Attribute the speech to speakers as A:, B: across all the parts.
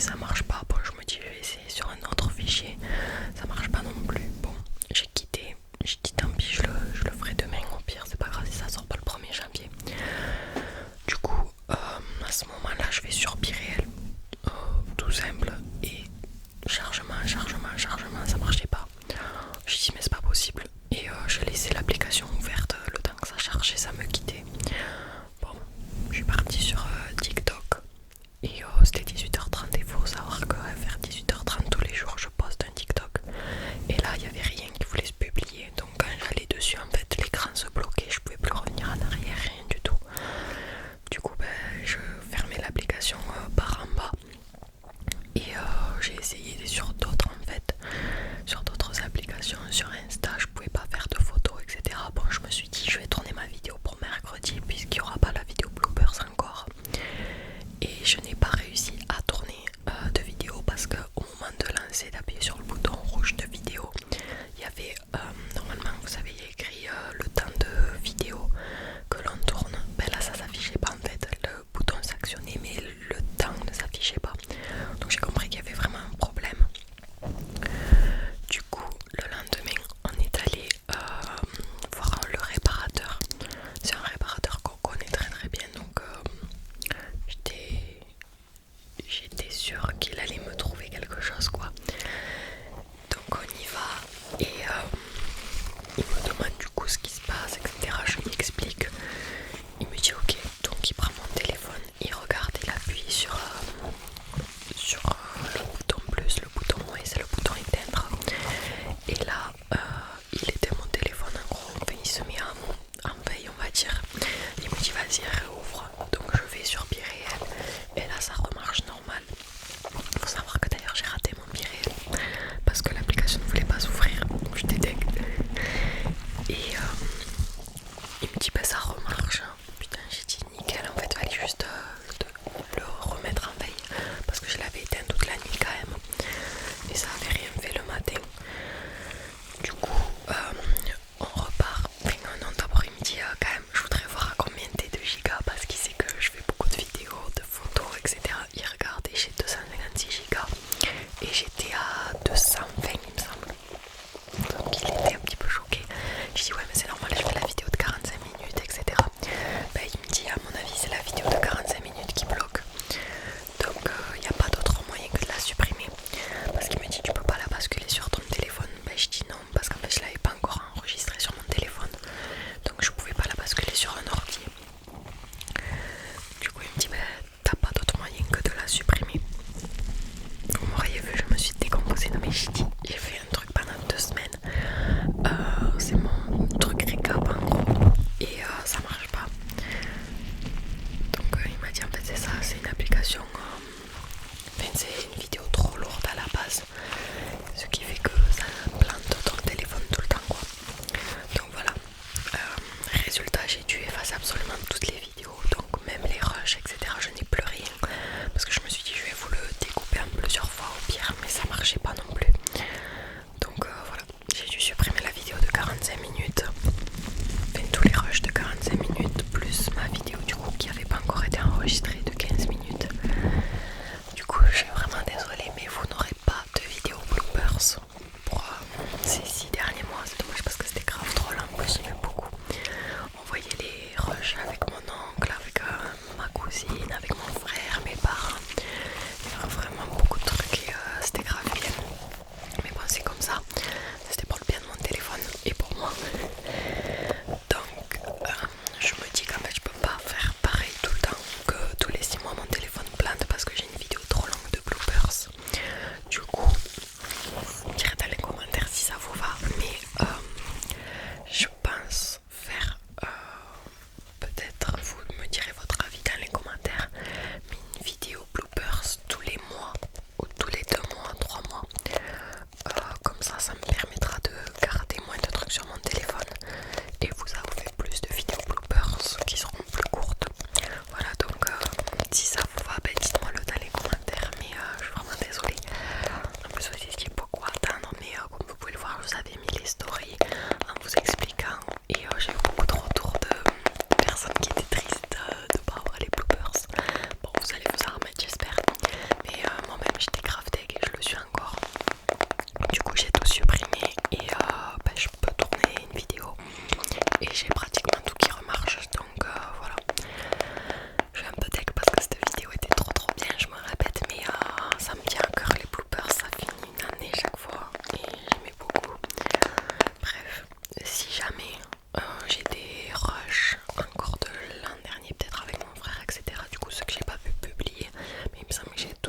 A: ça marche pas. Bon, je me dis je vais essayer sur un autre fichier, ça marche pas non plus. Bon, j'ai quitté, j'ai dit tant pis, je le ferai demain, au pire c'est pas grave si ça sort pas le 1er janvier. Du coup à ce moment là je vais sur Biréel, tout simple, et chargement, ça marchait pas. J'ai dit mais c'est pas possible, et j'ai laissé l'application ouverte le temps que ça chargeait, ça me quittait. Bon, je suis partie sur TikTok, et c'était 18h30, il faut savoir que vers 18h30 tous les jours je poste un TikTok, et là il n'y avait rien qui voulait se publier, donc quand j'allais dessus en fait l'écran se bloquait, je pouvais plus revenir en arrière, rien du tout. Du coup je fermais l'application par en bas, et j'ai essayé sur d'autres en fait, sur d'autres applications, sur Insta je pouvais pas faire de photos, etc. Bon, je me suis dit je vais tourner ma vidéo pour mercredi puisqu'il n'y aura pas la vidéo bloopers encore, et je n'ai pas réussi à tourner de vidéo parce que au moment de lancer, d'appuyer sur le bouton rouge de vidéo, il y avait normalement, vous savez, il y a écrit le temps de vidéo que l'on tourne. Ben là ça s'affichait pas en fait, le bouton s'actionnait mais le temps ne s'affichait pas, donc j'ai compris qu'il y avait vraiment un problème. Du coup le lendemain on est allé voir le réparateur. C'est un réparateur qu'on connaît très très bien, donc j'étais sûre qu'il allait me trouver quelque chose quoi. Donc on y va, et il me demande du coup ce qui se passe, etc. Je lui explique, il me dit ok, donc il prend mon téléphone, il regarde, il appuie sur le bouton plus, le bouton moins, c'est le bouton éteindre, et là il éteint mon téléphone en gros, enfin, il se met en veille on va dire, il me dit vas-y réouvre, donc je vais sur Biréel, et là ça remarche normal. Faut savoir que d'ailleurs j'ai raté mon billet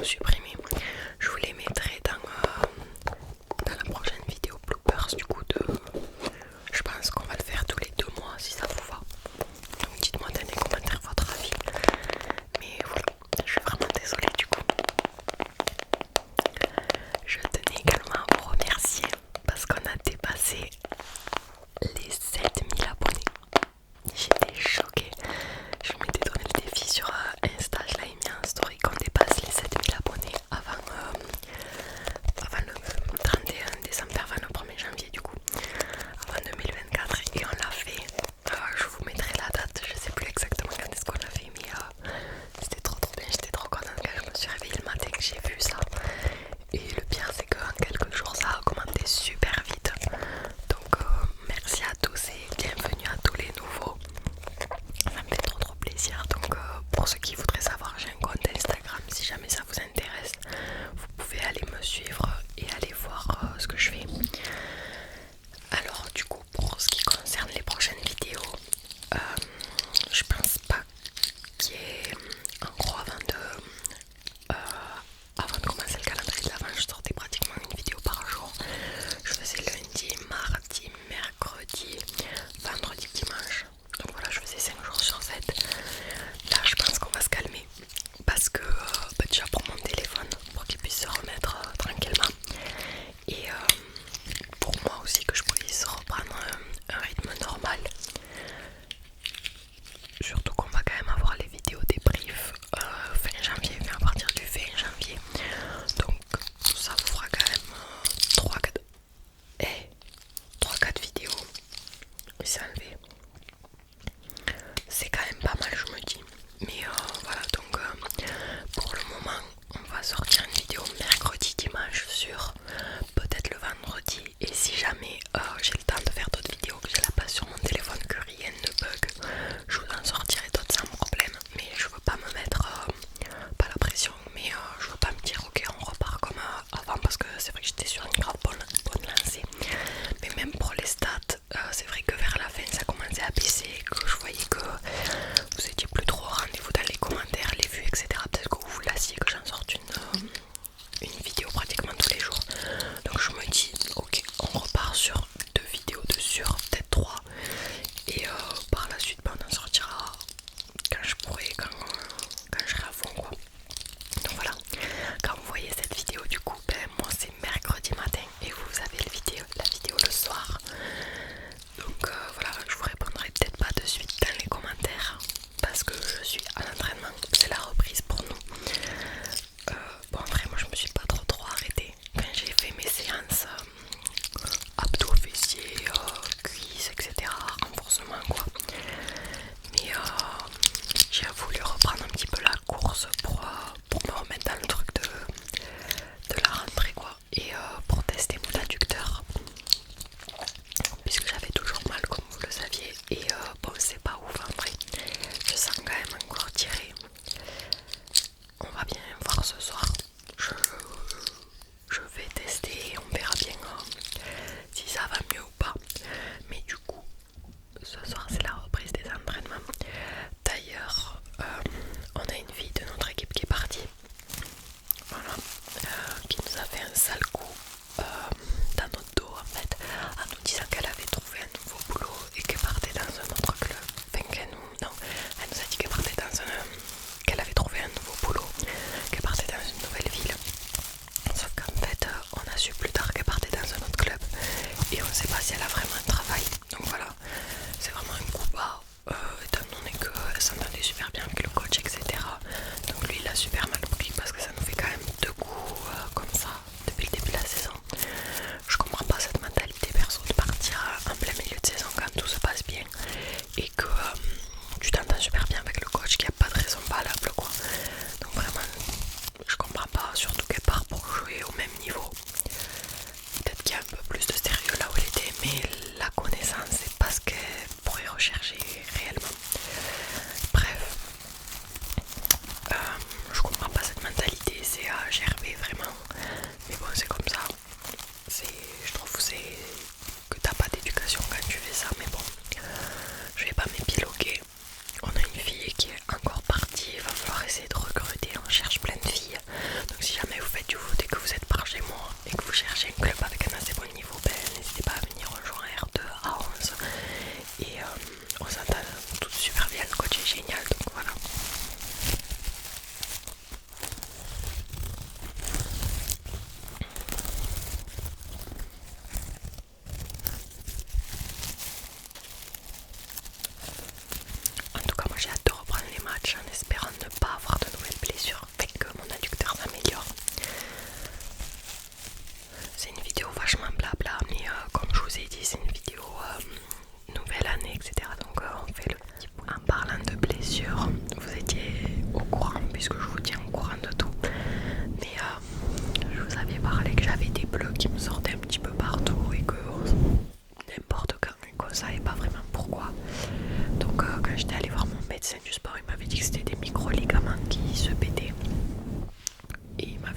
A: supprimer. Je vous les mettrai dans la prochaine vidéo bloopers du coup de... Je pense qu'on va le faire tous les 2 mois si ça vous va. Donc dites-moi dans les commentaires votre avis. Mais voilà, je suis vraiment désolée du coup. Je tenais également à vous remercier parce qu'on a dépassé les 7000 abonnés. J'étais choquée. Je m'étais donné le défi sur Insta, je l'avais mis en story qu'on dépasse les 7000 abonnés.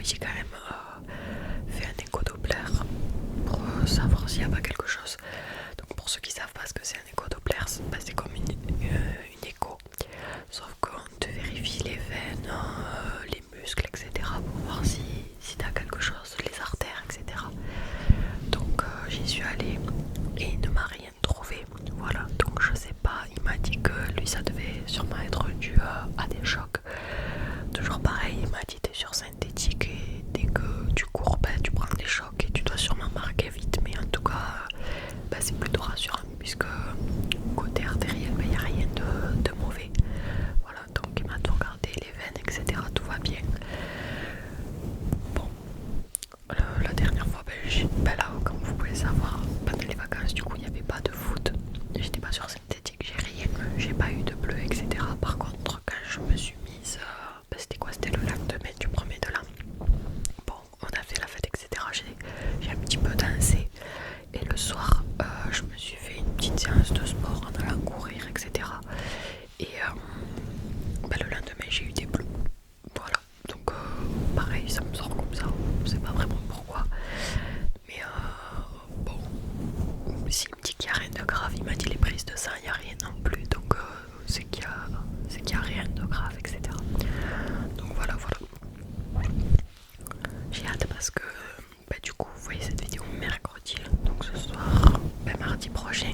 A: dit quand même fait un écho-doppler pour savoir s'il n'y a pas quelque chose. Donc pour ceux qui savent pas ce que c'est un écho-doppler, c'est comme une écho, sauf qu'on te vérifie les veines, les muscles, etc. pour voir si t'as quelque chose, les artères, etc. Donc j'y suis allée et il ne m'a rien trouvé. Voilà, donc je sais pas, il m'a dit que lui ça devait sûrement être dû à des chocs. Toujours pareil, il m'a dit t'es sur synthétique et dès que tu cours, tu prends des chocs et tu dois sûrement marquer vite. Mais en tout cas, c'est plutôt rassurant puisque côté artériel, il n'y a rien de mauvais. Voilà, donc il m'a tout regardé, les veines, etc. Tout va bien. Bon, la dernière fois, là, comme vous pouvez savoir, pendant les vacances, du coup, il n'y avait pas de foot. J'étais pas sur synthétique, j'ai rien, j'ai pas eu de bleu, etc. Par contre, quand je me suis mise, c'était quoi? C'était le lendemain du premier de l'an. Bon, on a fait la fête, etc. J'ai un petit peu dansé. Et le soir, je me suis fait une petite séance de sport en allant courir, etc. Et le lendemain, j'ai eu des bleus. Voilà, donc pareil, ça me sort comme ça. Je sais pas vraiment pourquoi. Mais bon, s'il me dit qu'il n'y a rien de grave, il m'a dit les prises de sang, il n'y a rien non plus. Donc c'est qu'il y a rien de grave, etc. Donc voilà. J'ai hâte parce que du coup, vous voyez cette vidéo mercredi. Donc ce soir, mardi prochain,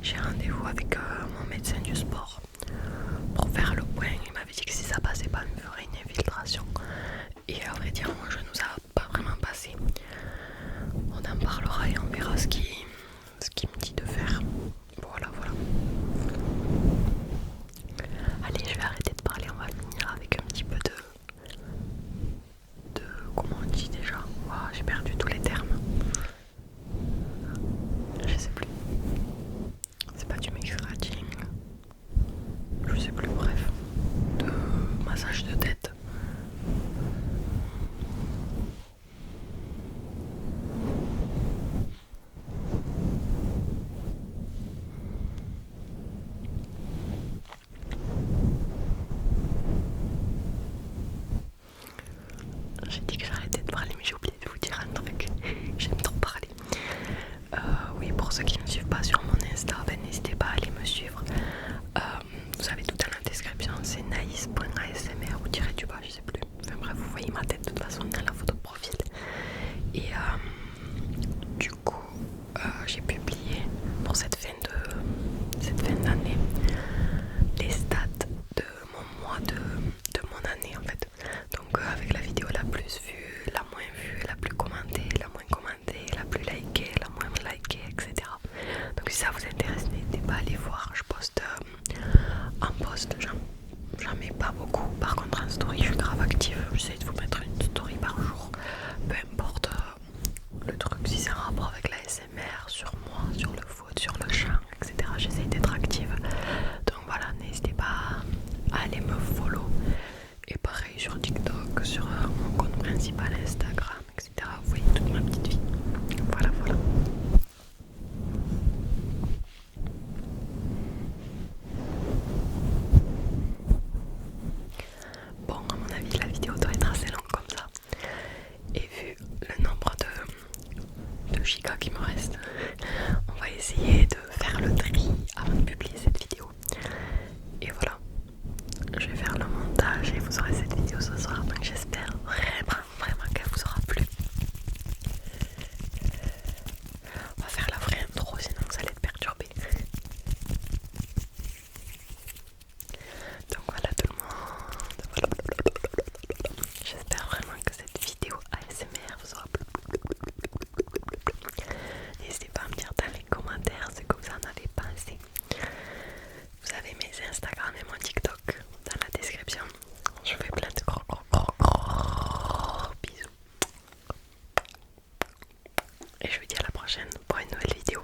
A: j'ai rendez-vous avec mon médecin du sport pour faire le point. Il m'avait dit que si ça passait pas, il me ferait une infiltration. Et à vrai dire, mon genou ça a pas vraiment passé. On en parlera et on verra ce qu'il me dit de faire. Voilà. Allez, je vais arrêter de parler, on va finir avec un petit peu de comment on dit déjà. Wow, j'ai perdu tous les termes. Je sais plus. C'est pas du mix-scratching. Je sais plus, bref. De massage de tête. J'ai dit que j'arrêtais de parler, mais j'ai oublié de vous dire un truc. J'aime trop parler. Oui, pour ceux qui ne me suivent pas sur mon Insta, n'hésitez pas à aller me suivre. Vous avez tout dans la description, c'est naïs.asmr ou tiré du bas, je sais plus. Enfin bref, vous voyez ma tête de toute façon dans la photo de profil. Et du coup, j'ai publié pour cette fin d'année les stats de mon mois de mon année en fait. Donc avec la vidéo la plus vue, la moins vue, la plus commentée, la moins commentée, la plus likée, la moins likée, etc. Donc si ça vous intéresse, n'hésitez pas à aller voir. Je poste en post, j'en mets pas beaucoup. Par contre en story, je suis grave active. J'essaie de vous mettre une story par jour. Peu importe le truc, si c'est un rapport avec la SMR, sur moi, sur le foot, sur le chant, etc. J'essaie d'être active. Donc voilà, n'hésitez pas à aller me follow. Et pareil sur TikTok, sur mon compte principal Instagram, etc. Vous voyez toute ma petite vie. Voilà. Bon, à mon avis, la vidéo doit être assez longue comme ça. Et vu le nombre de gigas qui me reste, on va essayer de faire le tri avant de publier cette vidéo. Et voilà, je vais faire le montage et vous aurez cette vidéo ce soir. Donc j'espère vraiment qu'elle vous aura plu. On va faire la vraie intro, sinon vous allez être perturbé. Donc voilà tout le monde. J'espère vraiment que cette vidéo ASMR vous aura plu. N'hésitez pas à me dire dans les commentaires ce que vous en avez pensé. Vous avez mes Instagram et mon TikTok dans la description. Je vous fais plein de gros bisous. Et je vous dis à la prochaine pour une nouvelle vidéo.